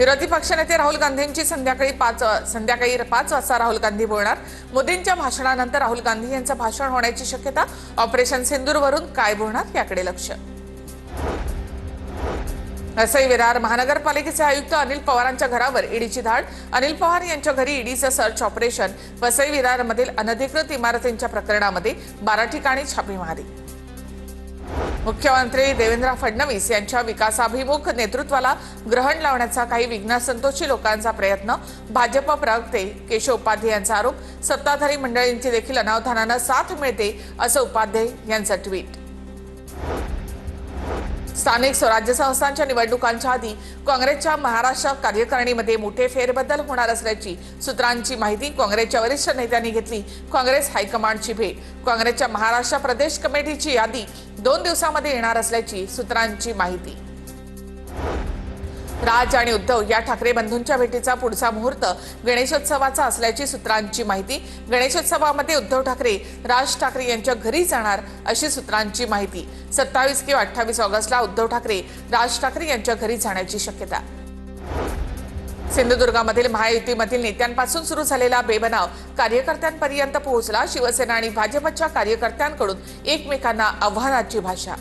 विरोधी पक्षनेते राहुल गांधींची संध्याकाळी 5 वाजता राहुल गांधी बोलणार। मोदींच्या भाषणानंतर राहुल गांधी यांचं भाषण होण्याची शक्यता। ऑपरेशन सिंदूरवरून काय बोलणार याकडे लक्ष। वसई विरार महानगरपालिकेचे आयुक्त अनिल पवारांच्या घरावर ईडीची धाड। अनिल पवार यांच्या घरी ईडीचं सर्च ऑपरेशन। वसई विरारमधील अनधिकृत इमारतींच्या प्रकरणामध्ये 12 ठिकाणी छापेमारी। मुख्यमंत्री देवेंद्र फडणवीस यांच्या विकासाभिमुख नेतृत्वाला ग्रहण लावण्याचा काही विज्ञानसंतोषी लोकांचा प्रयत्न। भाजप प्रवक्ते केशव उपाध्ये यांचा आरोप। सत्ताधारी मंडळींची देखील अनावधानानं साथ मिळते असं उपाध्ये यांचं ट्विट। स्थानिक स्वराज्य संस्थांच्या निवडणुकांच्या आधी काँग्रेसच्या महाराष्ट्र कार्यकारिणीमध्ये मोठे फेरबदल होणार असल्याची सूत्रांची माहिती। काँग्रेसच्या वरिष्ठ नेत्यांनी घेतली काँग्रेस हायकमांडची भेट। काँग्रेसच्या महाराष्ट्र प्रदेश कमिटीची यादी 2 दिवसांमध्ये येणार असल्याची सूत्रांची माहिती। राज आणि उद्धव या ठाकरे बंधूंच्या भेटीचा पुढचा मुहूर्त गणेशोत्सवाचा असल्याची सूत्रांची माहिती। गणेशोत्सवामध्ये उद्धव ठाकरे राज ठाकरे यांच्या घरी जाणार अशी सूत्रांची माहिती। 27 किंवा 28 ऑगस्टला उद्धव ठाकरे राज ठाकरे यांच्या घरी जाण्याची शक्यता। सिंधुदुर्गामधील महायुतीमधील नेत्यांपासून सुरू झालेला बेबनाव कार्यकर्त्यांपर्यंत पोहोचला। शिवसेना आणि भाजपच्या कार्यकर्त्यांकडून एकमेकांना आव्हानाची भाषा।